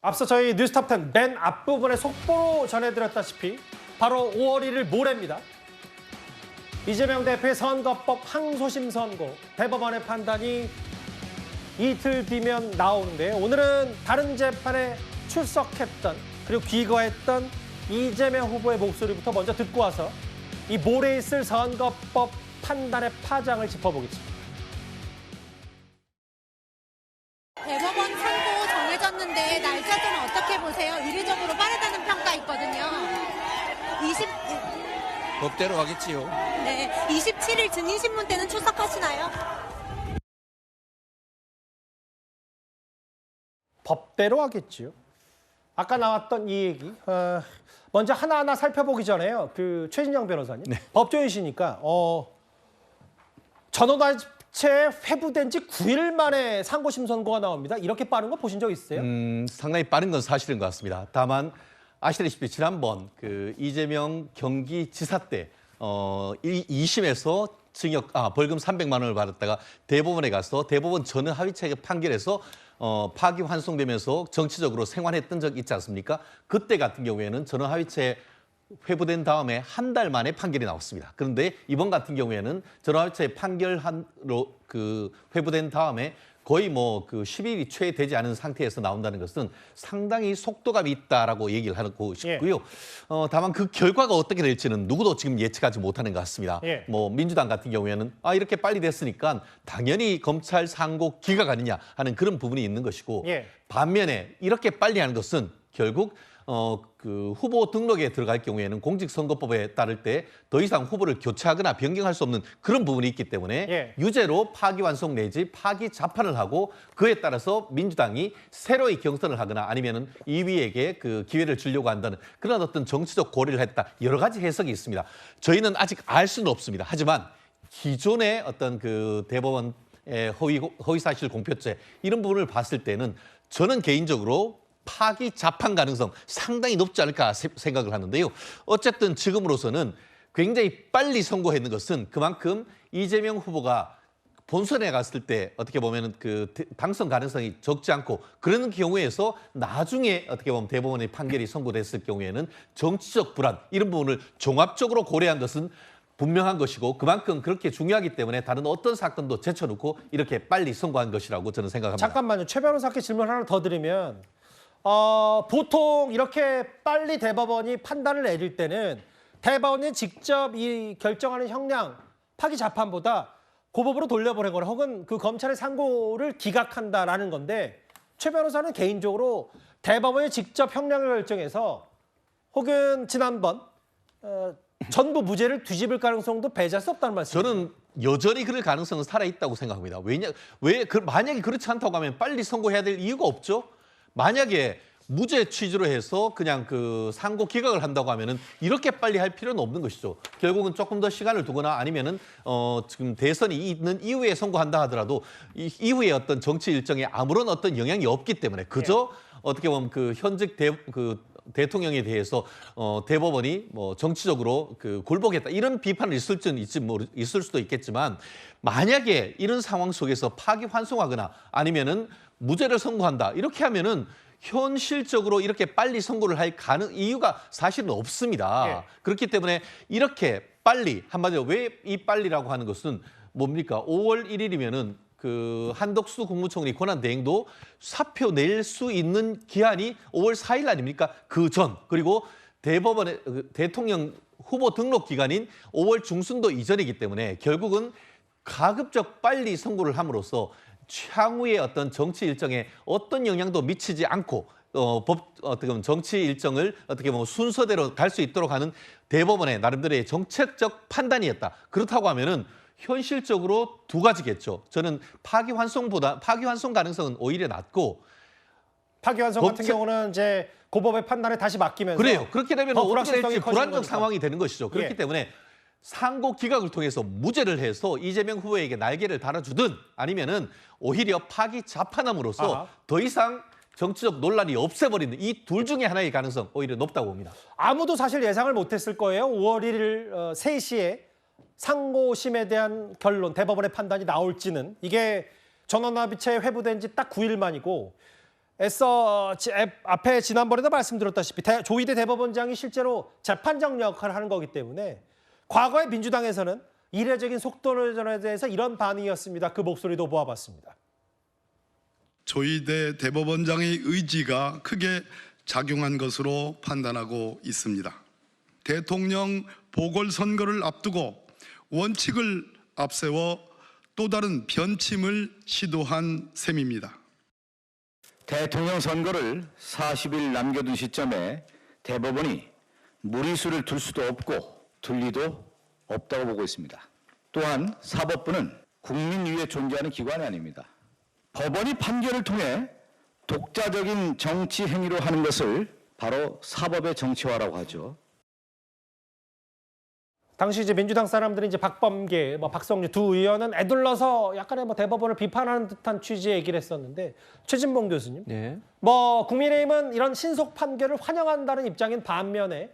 앞서 저희 뉴스톱10 맨 앞부분에 속보로 전해드렸다시피 바로 5월 1일 모레입니다. 이재명 대표의 선거법 항소심 선고, 대법원의 판단이 이틀 뒤면 나오는데 오늘은 다른 재판에 출석했던 그리고 귀가했던 이재명 후보의 목소리부터 먼저 듣고 와서 이 모레 있을 선거법 판단의 파장을 짚어보겠습니다. 대법원 선고 정해졌는데 날짜는 어떻게 보세요? 이례적으로 빠르다는 평가 있거든요. 법대로 하겠지요. 네, 27일 증인신문 때는 출석하시나요? 법대로 하겠지요. 아까 나왔던 이 얘기 먼저 하나하나 살펴보기 전에요. 그 최진영 변호사님, 네. 법조인이시니까 전원합체 회부된 지 9일 만에 상고심 선고가 나옵니다. 이렇게 빠른 거 보신 적 있으세요? 상당히 빠른 건 사실인 것 같습니다. 다만 아시다시피 지난번 그 이재명 경기지사 때 2심에서 벌금 300만 원을 받았다가 대법원에 가서 대법원 전원합의체 판결에서 파기환송되면서 정치적으로 생활했던 적 있지 않습니까? 그때 같은 경우에는 전원합의체 회부된 다음에 한 달 만에 판결이 나왔습니다. 그런데 이번 같은 경우에는 전원합의체 판결로 회부된 다음에 거의 그 10일이 채 되지 않은 상태에서 나온다는 것은 상당히 속도감이 있다라고 얘기를 하고 싶고요. 다만 그 결과가 어떻게 될지는 누구도 지금 예측하지 못하는 것 같습니다. 예. 민주당 같은 경우에는 이렇게 빨리 됐으니까 당연히 검찰 상고 기각 아니냐 하는 그런 부분이 있는 것이고 예. 반면에 이렇게 빨리 하는 것은 결국 후보 등록에 들어갈 경우에는 공직선거법에 따를 때 더 이상 후보를 교체하거나 변경할 수 없는 그런 부분이 있기 때문에 예. 유죄로 파기환송 내지 파기자판을 하고 그에 따라서 민주당이 새로이 경선을 하거나 아니면은 2위에게 그 기회를 주려고 한다는 그런 어떤 정치적 고려를 했다. 여러 가지 해석이 있습니다. 저희는 아직 알 수는 없습니다. 하지만 기존의 어떤 그 대법원의 허위사실 공표죄 이런 부분을 봤을 때는 저는 개인적으로 파기 자판 가능성 상당히 높지 않을까 생각을 하는데요. 어쨌든 지금으로서는 굉장히 빨리 선고했는 것은 그만큼 이재명 후보가 본선에 갔을 때 어떻게 보면 그 당선 가능성이 적지 않고 그런 경우에서 나중에 어떻게 보면 대법원의 판결이 선고됐을 경우에는 정치적 불안 이런 부분을 종합적으로 고려한 것은 분명한 것이고 그만큼 그렇게 중요하기 때문에 다른 어떤 사건도 제쳐놓고 이렇게 빨리 선고한 것이라고 저는 생각합니다. 잠깐만요. 최 변호사께 질문 하나 더 드리면 보통 이렇게 빨리 대법원이 판단을 내릴 때는 대법원이 직접 이 결정하는 형량 파기 자판보다 고법으로 돌려보내거나 혹은 그 검찰의 상고를 기각한다라는 건데 최 변호사는 개인적으로 대법원이 직접 형량을 결정해서 혹은 지난번 전부 무죄를 뒤집을 가능성도 배제할 수 없다는 말씀이죠. 저는 여전히 그럴 가능성은 살아있다고 생각합니다. 만약에 그렇지 않다고 하면 빨리 선고해야 될 이유가 없죠. 만약에 무죄 취지로 해서 그냥 그 상고 기각을 한다고 하면은 이렇게 빨리 할 필요는 없는 것이죠. 결국은 조금 더 시간을 두거나 아니면은 지금 대선이 있는 이후에 선고한다 하더라도 이후에 어떤 정치 일정에 아무런 어떤 영향이 없기 때문에 그저 어떻게 보면 그 현직 대통령에 대해서 대법원이 정치적으로 굴복했다 이런 비판을 있을 수도 있겠지만 만약에 이런 상황 속에서 파기환송하거나 아니면은 무죄를 선고한다 이렇게 하면은 현실적으로 이렇게 빨리 선고를 할 이유가 사실은 없습니다. 예. 그렇기 때문에 이렇게 빨리 한마디로 왜 이 빨리라고 하는 것은 뭡니까? 5월 1일이면은 그 한덕수 국무총리 권한대행도 사표 낼 수 있는 기한이 5월 4일 아닙니까? 그 전 그리고 대법원의 대통령 후보 등록 기간인 5월 중순도 이전이기 때문에 결국은 가급적 빨리 선고를 함으로써 향후의 어떤 정치 일정에 어떤 영향도 미치지 않고 어떻게 보면 정치 일정을 어떻게 보면 순서대로 갈 수 있도록 하는 대법원의 나름대로의 정책적 판단이었다. 그렇다고 하면은 현실적으로 두 가지겠죠. 저는 파기환송 가능성은 오히려 낮고 파기환송 같은 경우는 이제 고법의 판단에 다시 맡기면서 그래요. 그렇게 되면 어떻게 불확실성이 될지 커지는 불안정 거니까. 상황이 되는 것이죠. 그렇기 예. 때문에 상고 기각을 통해서 무죄를 해서 이재명 후보에게 날개를 달아주든 아니면은 오히려 파기 자판함으로써 아하. 더 이상 정치적 논란이 없애버리는 이 둘 중에 하나의 가능성 오히려 높다고 봅니다. 아무도 사실 예상을 못했을 거예요. 5월 1일 3시에 상고심에 대한 결론, 대법원의 판단이 나올지는 이게 전원합의체 회부된 지 딱 9일 만이고 앞에 지난번에도 말씀드렸다시피 조희대 대법원장이 실제로 재판장 역할을 하는 거기 때문에 과거에 민주당에서는 이례적인 속도전에 대해서 이런 반응이었습니다. 그 목소리도 모아봤습니다. 조희대 대법원장의 의지가 크게 작용한 것으로 판단하고 있습니다. 대통령 보궐선거를 앞두고 원칙을 앞세워 또 다른 변침을 시도한 셈입니다. 대통령 선거를 40일 남겨둔 시점에 대법원이 무리수를 둘 수도 없고 둘 리도 없다고 보고 있습니다. 또한 사법부는 국민 위에 존재하는 기관이 아닙니다. 법원이 판결을 통해 독자적인 정치 행위로 하는 것을 바로 사법의 정치화라고 하죠. 당시 이제 민주당 사람들이 이제 박범계, 박성주 두 의원은 애둘러서 약간의 대법원을 비판하는 듯한 취지의 얘기를 했었는데 최진봉 교수님, 네. 국민의힘은 이런 신속 판결을 환영한다는 입장인 반면에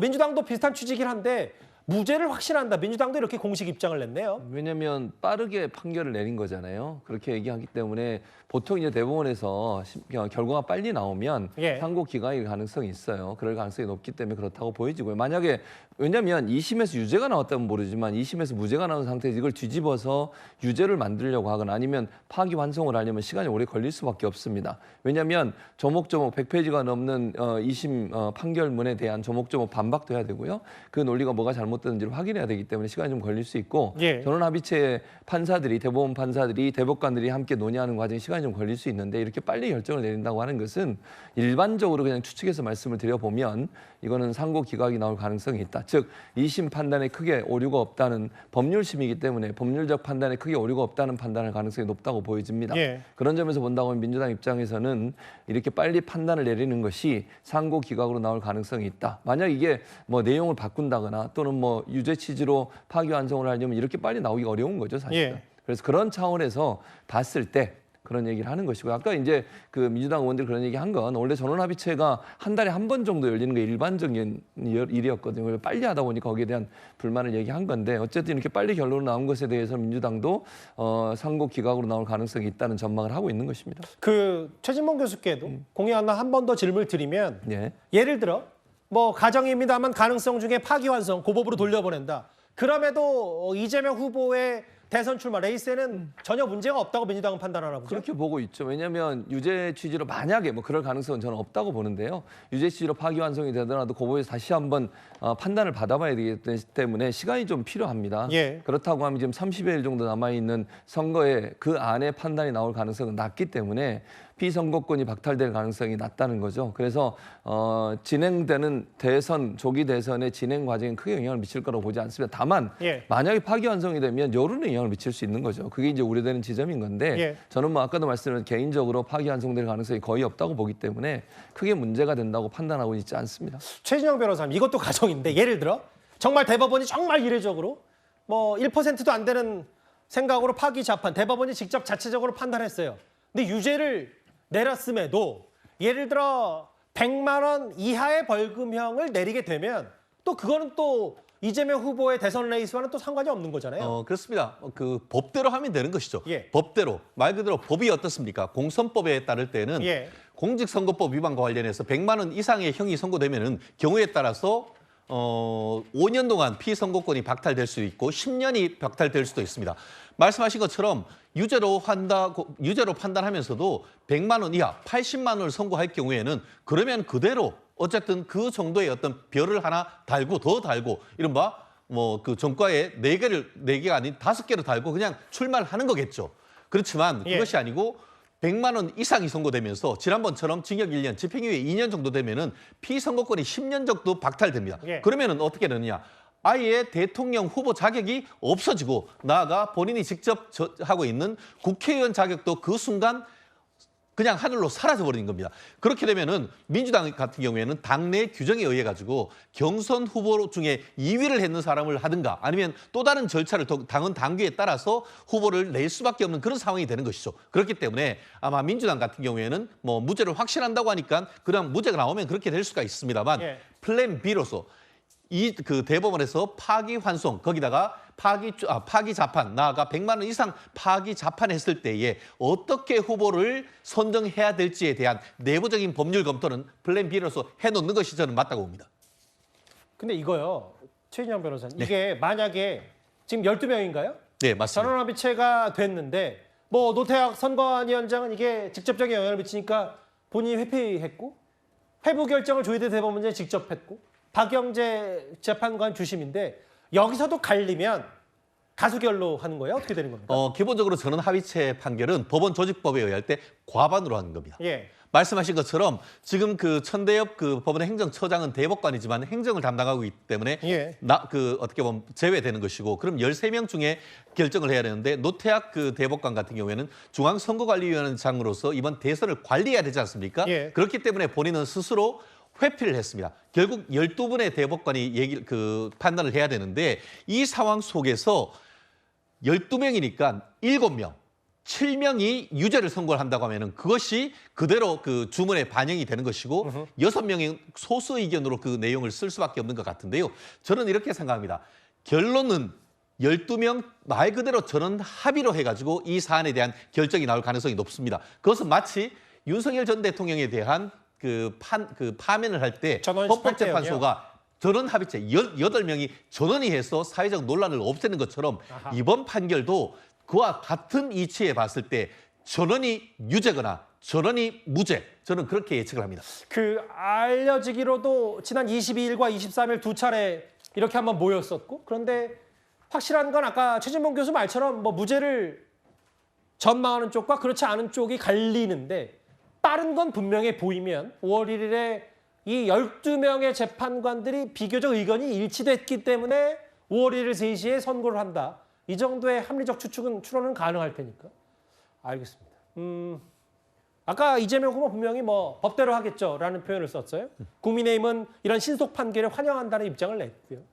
민주당도 비슷한 취지긴 한데 무죄를 확신한다. 민주당도 이렇게 공식 입장을 냈네요. 왜냐하면 빠르게 판결을 내린 거잖아요. 그렇게 얘기하기 때문에 보통 이제 대법원에서 결과가 빨리 나오면 예. 상고 기각일 가능성이 있어요. 그럴 가능성이 높기 때문에 그렇다고 보여지고요. 만약에 왜냐하면 2심에서 유죄가 나왔다면 모르지만 2심에서 무죄가 나온 상태에서 이걸 뒤집어서 유죄를 만들려고 하거나 아니면 파기환송을 하려면 시간이 오래 걸릴 수밖에 없습니다. 왜냐하면 조목조목 100페이지가 넘는 2심 판결문에 대한 조목조목 반박도 해야 되고요. 그 논리가 뭐가 잘못됐는지를 확인해야 되기 때문에 시간이 좀 걸릴 수 있고 예. 전원합의체 판사들이 대법원 판사들이 대법관들이 함께 논의하는 과정에 시간이 좀 걸릴 수 있는데 이렇게 빨리 결정을 내린다고 하는 것은 일반적으로 그냥 추측해서 말씀을 드려보면 이거는 상고 기각이 나올 가능성이 있다. 즉 2심 판단에 크게 오류가 없다는 법률심이기 때문에 법률적 판단에 크게 오류가 없다는 판단할 가능성이 높다고 보여집니다. 예. 그런 점에서 본다고 하면 민주당 입장에서는 이렇게 빨리 판단을 내리는 것이 상고 기각으로 나올 가능성이 있다. 만약 이게 내용을 바꾼다거나 또는 유죄 취지로 파기환송을 하려면 이렇게 빨리 나오기 어려운 거죠, 사실은. 예. 그래서 그런 차원에서 봤을 때 그런 얘기를 하는 것이고 아까 이제 그 민주당 의원들이 그런 얘기 한 건 원래 전원합의체가 한 달에 한 번 정도 열리는 게 일반적인 일이었거든요. 그래서 빨리 하다 보니까 거기에 대한 불만을 얘기한 건데 어쨌든 이렇게 빨리 결론 나온 것에 대해서 민주당도 상고 기각으로 나올 가능성이 있다는 전망을 하고 있는 것입니다. 최진봉 교수께도 공의 하나 한 번 더 질문을 드리면 예. 예를 들어 가정입니다만 가능성 중에 파기환송 고법으로 돌려보낸다. 그럼에도 이재명 후보의 대선 출마 레이스에는 전혀 문제가 없다고 민주당은 판단하나 보죠? 그렇게 보고 있죠. 왜냐하면 유죄 취지로 만약에 그럴 가능성은 저는 없다고 보는데요. 유죄 취지로 파기환송이 되더라도 고법에서 다시 한번 판단을 받아봐야 되기 때문에 시간이 좀 필요합니다. 예. 그렇다고 하면 지금 30일 정도 남아있는 선거에 그 안에 판단이 나올 가능성은 낮기 때문에 피선거권이 박탈될 가능성이 낮다는 거죠. 그래서 진행되는 대선, 조기 대선의 진행 과정에 크게 영향을 미칠 거라고 보지 않습니다. 다만 예. 만약에 파기환송이 되면 여론에 영향을 미칠 수 있는 거죠. 그게 이제 우려되는 지점인 건데 예. 저는 아까도 말씀드린 개인적으로 파기환송될 가능성이 거의 없다고 보기 때문에 크게 문제가 된다고 판단하고 있지 않습니다. 최진영 변호사님, 이것도 가정인데 예를 들어 정말 대법원이 정말 이례적으로 1%도 안 되는 생각으로 파기 재판 대법원이 직접 자체적으로 판단했어요. 근데 유죄를 내렸음에도 예를 들어 100만 원 이하의 벌금형을 내리게 되면 또 그거는 또 이재명 후보의 대선 레이스와는 또 상관이 없는 거잖아요. 그렇습니다. 그 법대로 하면 되는 것이죠. 예. 법대로. 말 그대로 법이 어떻습니까? 공선법에 따를 때는 예. 공직선거법 위반과 관련해서 100만 원 이상의 형이 선고되면은 경우에 따라서 5년 동안 피선거권이 박탈될 수 있고 10년이 박탈될 수도 있습니다. 말씀하신 것처럼 유죄로 판단하면서도 100만 원 이하, 80만 원을 선고할 경우에는 그러면 그대로 어쨌든 그 정도의 어떤 별을 하나 달고 더 달고 이른바 그 전과에 4개가 아닌 5개를 달고 그냥 출마를 하는 거겠죠. 그렇지만 그것이 아니고 100만 원 이상이 선고되면서 지난번처럼 징역 1년, 집행유예 2년 정도 되면은 피선거권이 10년 정도 박탈됩니다. 예. 그러면은 어떻게 되느냐? 아예 대통령 후보 자격이 없어지고 나아가 본인이 직접 하고 있는 국회의원 자격도 그 순간 그냥 하늘로 사라져버리는 겁니다. 그렇게 되면은 민주당 같은 경우에는 당내 규정에 의해 가지고 경선 후보 중에 2위를 했는 사람을 하든가 아니면 또 다른 절차를 당헌 당규에 따라서 후보를 낼 수밖에 없는 그런 상황이 되는 것이죠. 그렇기 때문에 아마 민주당 같은 경우에는 무죄를 확신한다고 하니까 그냥 무죄가 나오면 그렇게 될 수가 있습니다만 예. 플랜 B로서 이 그 대법원에서 파기환송 거기다가 파기 자판 나아가 100만 원 이상 파기 자판했을 때에 어떻게 후보를 선정해야 될지에 대한 내부적인 법률 검토는 플랜 B로서 해놓는 것이 저는 맞다고 봅니다. 근데 이거요, 최진영 변호사님, 이게 만약에 지금 12명인가요? 네, 맞습니다. 전원합의체가 됐는데 뭐 노태학 선관위원장은 이게 직접적인 영향을 미치니까 본인이 회피했고 회부 결정을 조희대 대법원장이 직접 했고 박영재 재판관 주심인데 여기서도 갈리면 가수결로 하는 거예요? 어떻게 되는 겁니까? 기본적으로 전원 합의체 판결은 법원 조직법에 의할 때 과반으로 하는 겁니다. 예. 말씀하신 것처럼 지금 그 천대엽 그 법원의 행정처장은 대법관이지만 행정을 담당하고 있기 때문에 예. 어떻게 보면 제외되는 것이고 그럼 13명 중에 결정을 해야 되는데 노태학 그 대법관 같은 경우에는 중앙선거관리위원장으로서 이번 대선을 관리해야 되지 않습니까? 예. 그렇기 때문에 본인은 스스로 회피를 했습니다. 결국 12분의 대법관이 판단을 해야 되는데 이 상황 속에서 12명이니까 7명 7명이 유죄를 선고를 한다고 하면은 그것이 그대로 그 주문에 반영이 되는 것이고 6명이 소수 의견으로 그 내용을 쓸 수밖에 없는 것 같은데요. 저는 이렇게 생각합니다. 결론은 12명 말 그대로 전원 합의로 해가지고 이 사안에 대한 결정이 나올 가능성이 높습니다. 그것은 마치 윤석열 전 대통령에 대한 파면을 할 때 전원 헌법재판소가 전원 합의체 18명이 전원이 해서 사회적 논란을 없애는 것처럼 이번 판결도 그와 같은 이치에 봤을 때 전원이 유죄거나 전원이 무죄, 저는 그렇게 예측을 합니다. 그 알려지기로도 지난 22일과 23일 두 차례 이렇게 한번 모였었고 그런데 확실한 건 아까 최진봉 교수 말처럼 뭐 무죄를 전망하는 쪽과 그렇지 않은 쪽이 갈리는데 빠른 건 분명해 보이면 5월 1일에 이 12명의 재판관들이 비교적 의견이 일치됐기 때문에 5월 1일 3시에 선고를 한다. 이 정도의 합리적 추론은 가능할 테니까. 알겠습니다. 아까 이재명 후보 분명히 뭐 법대로 하겠죠라는 표현을 썼어요. 국민의힘은 이런 신속 판결에 환영한다는 입장을 냈고요.